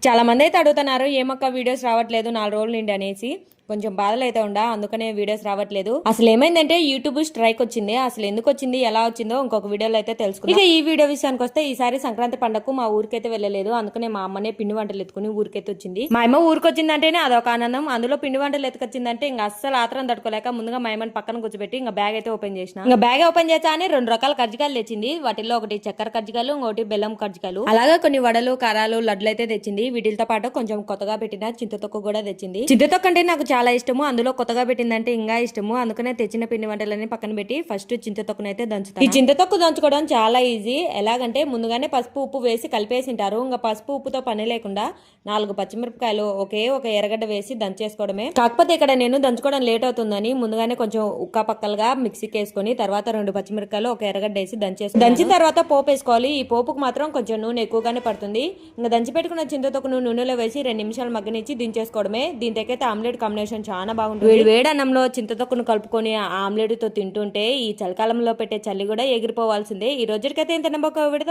చాలా మంది అయితే అడుగుతున్నారు ఏమక్క వీడియోస్ రావట్లేదు 4 రోజుల నుండి అనేసి. కొంచెం బాధలు అయితే ఉండా, అందుకనే వీడియోస్ రావట్లేదు. అసలు ఏమైందంటే యూట్యూబ్ స్ట్రైక్ వచ్చింది. అసలు ఎందుకు వచ్చింది, ఎలా వచ్చిందో ఇంకొక వీడియోలో అయితే తెలుసుకుందాం. ఇక ఈ వీడియో విషయానికి వస్తే ఈసారి సంక్రాంతి పండగకు మా ఊరికైతే వెళ్ళలేదు. అందుకనే మా అమ్మనే పిండి వంటలు ఎత్తుకుని ఊరికైతే వచ్చింది. మా అమ్మ ఊరికి వచ్చిందంటేనే అదొక ఆనందం. అందులో పిండి వంటలు ఎత్తుకొచ్చిందంటే ఇంకా అస్సలు ఆత్రం తట్టుకోలేక ముందుగా మా అమ్మని పక్కన కూర్చోబెట్టి ఇంకా బ్యాగ్ అయితే ఓపెన్ చేసిన. ఇంకా బ్యాగ్ ఓపెన్ చేసా అని 2 రకాల కజ్జికాయలు తెచ్చింది. వాటిల్లో ఒకటి చక్కెర కజ్జికాయలు, ఇంకోటి బెల్లం కజ్జికాయలు, అలాగే కొన్ని వడలు, కారాలు, లడ్లు అయితే తెచ్చింది. వీటితో పాటు కొంచెం కొత్తగా పెట్టిన చింతతొక్కు కూడా తెచ్చింది. చింతతొక్కు అంటే నాకు చాలా ఇష్టము. అందులో కొత్తగా పెట్టిందంటే ఇంకా ఇష్టము. అందుకనే తెచ్చిన పిండి వంటలన్నీ పక్కన పెట్టి ఫస్ట్ చింతతొక్కును అయితే దంచుతాను. ఈ చింతతొక్కు దంచుకోవడం చాలా ఈజీ. ఎలాగంటే ముందుగానే పసుపు ఉప్పు వేసి కలిపేసింటారు. ఇంకా పసుపు ఉప్పుతో పని లేకుండా 4 పచ్చిమిరపకాయలు ఒక ఎర్రగడ్డ వేసి దంచేసుకోవడమే. కాకపోతే ఇక్కడ నేను దంచుకోవడం లేట్ అవుతుందని ముందుగానే కొంచెం ఉక్క పక్కలుగా మిక్సీకి వేసుకొని తర్వాత 2 పచ్చిమిరపకాయలు ఒక ఎర్రగడ్డ వేసి దంచిన తర్వాత పోపు వేసుకోవాలి. ఈ పోపుకు మాత్రం కొంచెం నూనె ఎక్కువగానే పడుతుంది. ఇంకా దంచి పెట్టుకున్న చింతతొక్కును నూనెలో వేసి 2 నిమిషాలు మగ్గనిచ్చి దించేసుకోవడమే. దీంతకైతే ఆమ్లెట్ కాంబినేషన్ చాలా బాగుంటుంది. వేడి అన్నంలో చింతతొక్కును కలుపుకొని ఆమ్లెట్ తో తింటుంటే ఈ చలికాలంలో పెట్టే చలి కూడా ఎగిరిపోవాల్సిందే. ఈ రోజుకైతే ఇంత నమ్మకం విడత